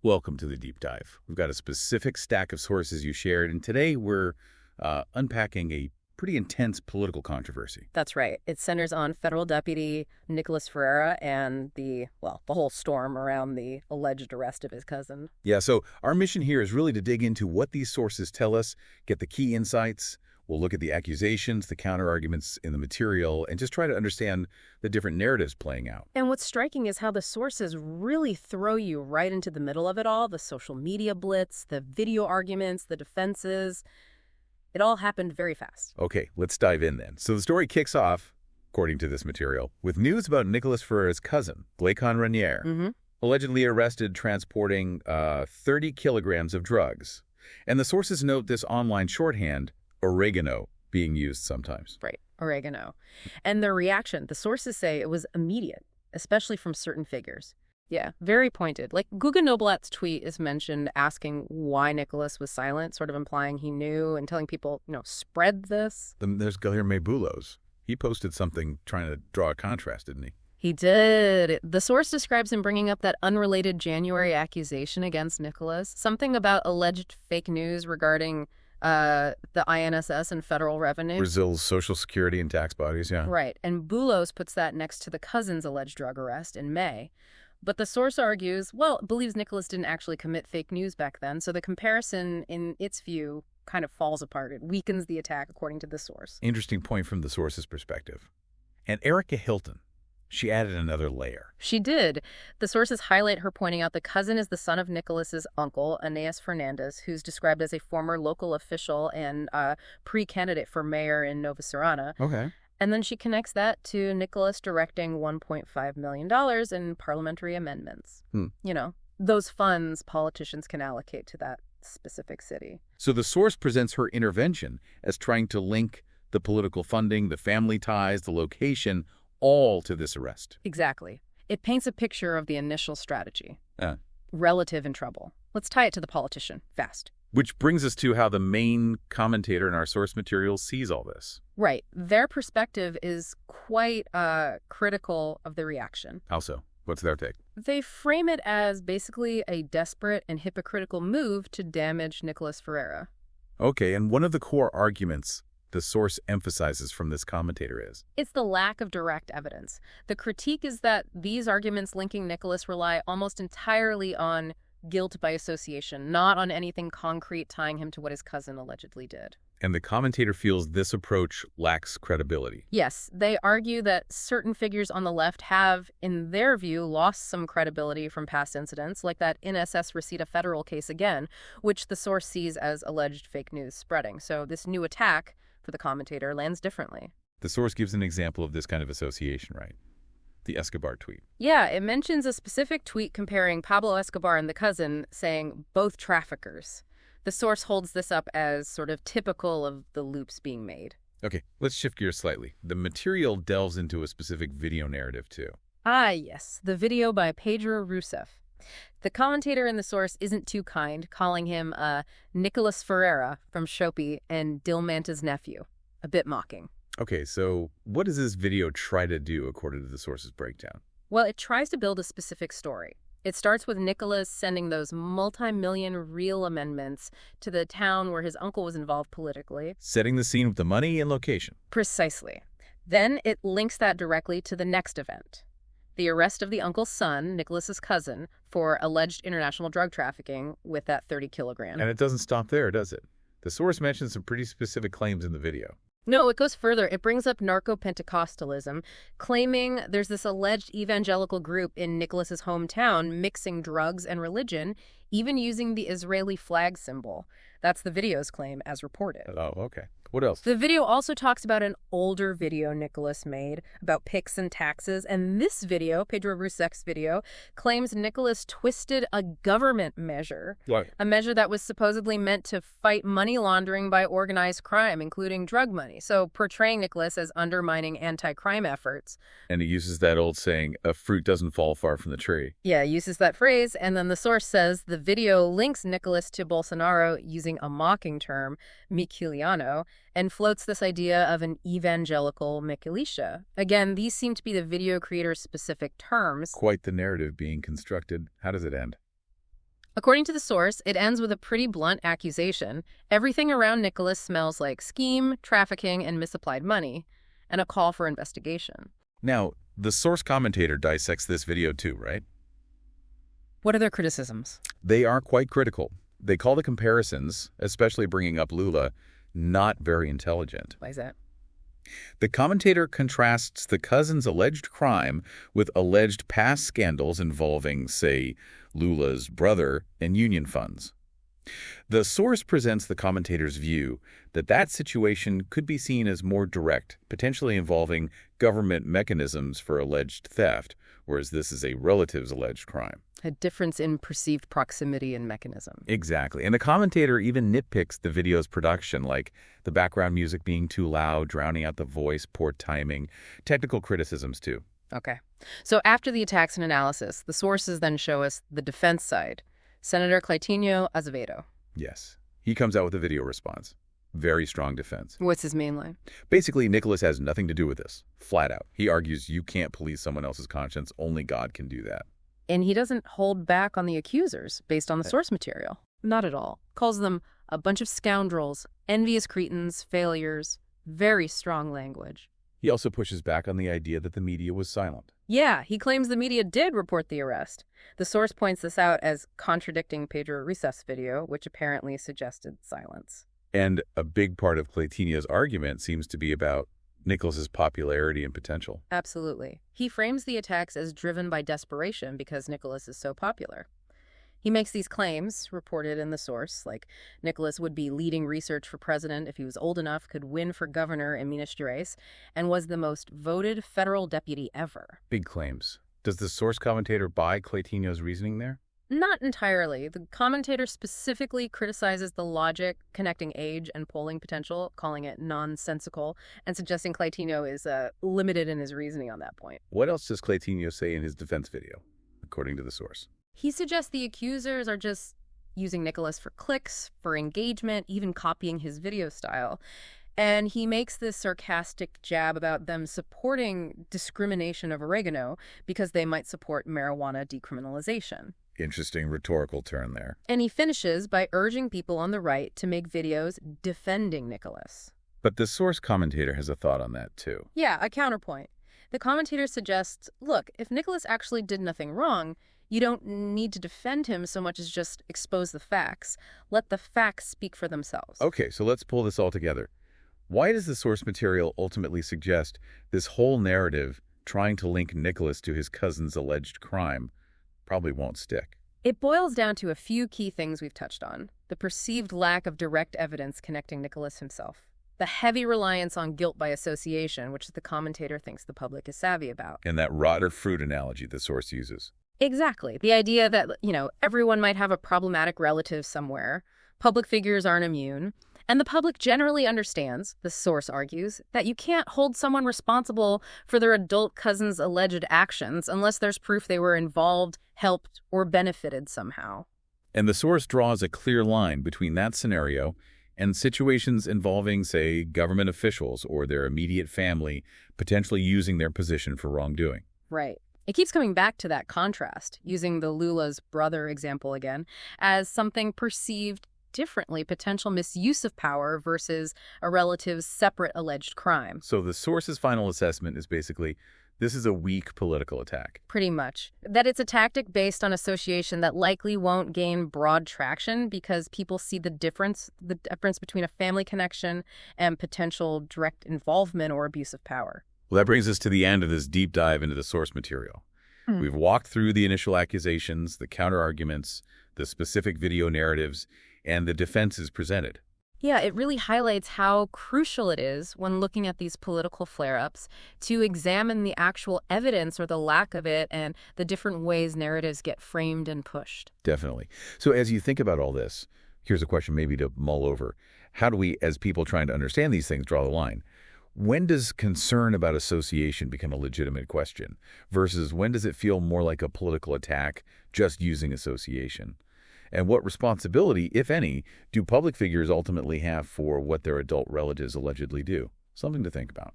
Welcome to the deep dive. We've got a specific stack of sources you shared, and today we're unpacking a pretty intense political controversy. That's right. It centers on federal deputy Nikolas Ferreira and the whole storm around the alleged arrest of his cousin. Yeah, so our mission here is really to dig into what these sources tell us, get the key insights. We'll look at the accusations, the counterarguments in the material, and just try to understand the different narratives playing out. And what's striking is how the sources really throw you right into the middle of it all, the social media blitz, the video arguments, the defenses. It all happened very fast. Okay, let's dive in then. So the story kicks off, according to this material, with news about Nicolas Ferreira's cousin, Gleitinho Azevedo, allegedly arrested transporting 30 kilograms of drugs. And the sources note this online shorthand, oregano, being used sometimes. Right, oregano. And the reaction, the sources say it was immediate, especially from certain figures. Yeah, very pointed. Like Guga Noblat's tweet is mentioned asking why Nicholas was silent, sort of implying he knew and telling people, spread this. Then there's Guilherme Boulos. He posted something trying to draw a contrast, didn't he? He did. The source describes him bringing up that unrelated January accusation against Nicholas, something about alleged fake news regarding the INSS and federal revenue. Brazil's social security and tax bodies, yeah. Right. And Boulos puts that next to the cousin's alleged drug arrest in May. But the source argues, believes Nicholas didn't actually commit fake news back then, so the comparison, in its view, kind of falls apart. It weakens the attack, according to the source. Interesting point from the source's perspective. And Erika Hilton, she added another layer. She did. The sources highlight her pointing out the cousin is the son of Nicholas's uncle, Aeneas Fernandez, who's described as a former local official and pre-candidate for mayor in Nova Serrana. Okay. And then she connects that to Nicholas directing $1.5 million in parliamentary amendments. Those funds politicians can allocate to that specific city. So the source presents her intervention as trying to link the political funding, the family ties, the location, all to this arrest. Exactly. It paints a picture of the initial strategy. Relative in trouble. Let's tie it to the politician, fast. Which brings us to how the main commentator in our source material sees all this. Right. Their perspective is quite critical of the reaction. How so? What's their take? They frame it as basically a desperate and hypocritical move to damage Nicolas Ferreira. Okay, and one of the core arguments the source emphasizes from this commentator is? It's the lack of direct evidence. The critique is that these arguments linking Nicholas rely almost entirely on guilt by association, not on anything concrete tying him to what his cousin allegedly did. And the commentator feels this approach lacks credibility. Yes, they argue that certain figures on the left have, in their view, lost some credibility from past incidents, like that INSS Reseda federal case again, which the source sees as alleged fake news spreading. So this new attack, for the commentator, lands differently. The source gives an example of this kind of association, right? The Escobar tweet. Yeah, it mentions a specific tweet comparing Pablo Escobar and the cousin, saying both traffickers. The source holds this up as sort of typical of the loops being made. Okay, let's shift gears slightly. The material delves into a specific video narrative, too. Ah, yes, the video by Pedro Rousseff. The commentator in the source isn't too kind, calling him Nicolas Ferreira from Shopee and Dilma's nephew. A bit mocking. Okay, so what does this video try to do, according to the source's breakdown? Well, it tries to build a specific story. It starts with Nicholas sending those multi-million real amendments to the town where his uncle was involved politically. Setting the scene with the money and location. Precisely. Then it links that directly to the next event. The arrest of the uncle's son, Nicholas's cousin, for alleged international drug trafficking with that 30 kilograms. And it doesn't stop there, does it? The source mentions some pretty specific claims in the video. No, it goes further. It brings up narcopentecostalism, claiming there's this alleged evangelical group in Nicholas's hometown mixing drugs and religion, even using the Israeli flag symbol. That's the video's claim, as reported. Oh, okay. What else? The video also talks about an older video Nicholas made about PICs and taxes, and this video, Pedro Rousseff's video, claims Nicholas twisted a government measure, a measure that was supposedly meant to fight money laundering by organized crime, including drug money, so portraying Nicholas as undermining anti-crime efforts. And he uses that old saying, a fruit doesn't fall far from the tree. Yeah, uses that phrase, and then the source says the video links Nicholas to Bolsonaro using a mocking term, Miqueliano, and floats this idea of an evangelical militia. Again, these seem to be the video creator's specific terms. Quite the narrative being constructed. How does it end? According to the source, it ends with a pretty blunt accusation. Everything around Nikolas smells like scheme, trafficking, and misapplied money, and a call for investigation. Now, the source commentator dissects this video too, right? What are their criticisms? They are quite critical. They call the comparisons, especially bringing up Lula, not very intelligent. Why is that? The commentator contrasts the cousin's alleged crime with alleged past scandals involving, say, Lula's brother and union funds. The source presents the commentator's view that that situation could be seen as more direct, potentially involving government mechanisms for alleged theft, whereas this is a relative's alleged crime. A difference in perceived proximity and mechanism. Exactly. And the commentator even nitpicks the video's production, like the background music being too loud, drowning out the voice, poor timing, technical criticisms too. Okay. So after the attacks and analysis, the sources then show us the defense side. Senator Cleitinho Azevedo. Yes. He comes out with a video response. Very strong defense. What's his main line? Basically, Nikolas has nothing to do with this. Flat out. He argues you can't police someone else's conscience. Only God can do that. And he doesn't hold back on the accusers based on the source material. Not at all. Calls them a bunch of scoundrels, envious cretins, failures. Very strong language. He also pushes back on the idea that the media was silent. Yeah, he claims the media did report the arrest. The source points this out as contradicting Pedro Rousseff's video, which apparently suggested silence. And a big part of Cleitinho's argument seems to be about Nikolas's popularity and potential. Absolutely. He frames the attacks as driven by desperation because Nikolas is so popular. He makes these claims, reported in the source, like Nikolas would be leading research for president if he was old enough, could win for governor in Minas Gerais, and was the most voted federal deputy ever. Big claims. Does the source commentator buy Cleitinho's reasoning there? Not entirely. The commentator specifically criticizes the logic connecting age and polling potential, calling it nonsensical, and suggesting Cleitinho is limited in his reasoning on that point. What else does Cleitinho say in his defense video, according to the source? He suggests the accusers are just using Nikolas for clicks, for engagement, even copying his video style. And he makes this sarcastic jab about them supporting discrimination of oregano because they might support marijuana decriminalization. Interesting rhetorical turn there. And he finishes by urging people on the right to make videos defending Nikolas. But the source commentator has a thought on that, too. Yeah, a counterpoint. The commentator suggests, look, if Nikolas actually did nothing wrong, you don't need to defend him so much as just expose the facts. Let the facts speak for themselves. Okay, so let's pull this all together. Why does the source material ultimately suggest this whole narrative trying to link Nikolas to his cousin's alleged crime probably won't stick? It boils down to a few key things we've touched on. The perceived lack of direct evidence connecting Nikolas himself. The heavy reliance on guilt by association, which the commentator thinks the public is savvy about. And that rotter fruit analogy the source uses. Exactly. The idea that, everyone might have a problematic relative somewhere. Public figures aren't immune. And the public generally understands, the source argues, that you can't hold someone responsible for their adult cousin's alleged actions unless there's proof they were involved, helped, or benefited somehow. And the source draws a clear line between that scenario and situations involving, say, government officials or their immediate family potentially using their position for wrongdoing. Right. It keeps coming back to that contrast, using the Lula's brother example again, as something perceived differently, potential misuse of power versus a relative's separate alleged crime. So the source's final assessment is basically, this is a weak political attack. Pretty much. That it's a tactic based on association that likely won't gain broad traction because people see the difference between a family connection and potential direct involvement or abuse of power. Well, that brings us to the end of this deep dive into the source material. We've walked through the initial accusations, the counter-arguments, the specific video narratives, and the defenses presented. Yeah, it really highlights how crucial it is when looking at these political flare-ups to examine the actual evidence or the lack of it and the different ways narratives get framed and pushed. Definitely. So as you think about all this, here's a question maybe to mull over. How do we, as people trying to understand these things, draw the line? When does concern about association become a legitimate question versus when does it feel more like a political attack just using association? And what responsibility, if any, do public figures ultimately have for what their adult relatives allegedly do? Something to think about.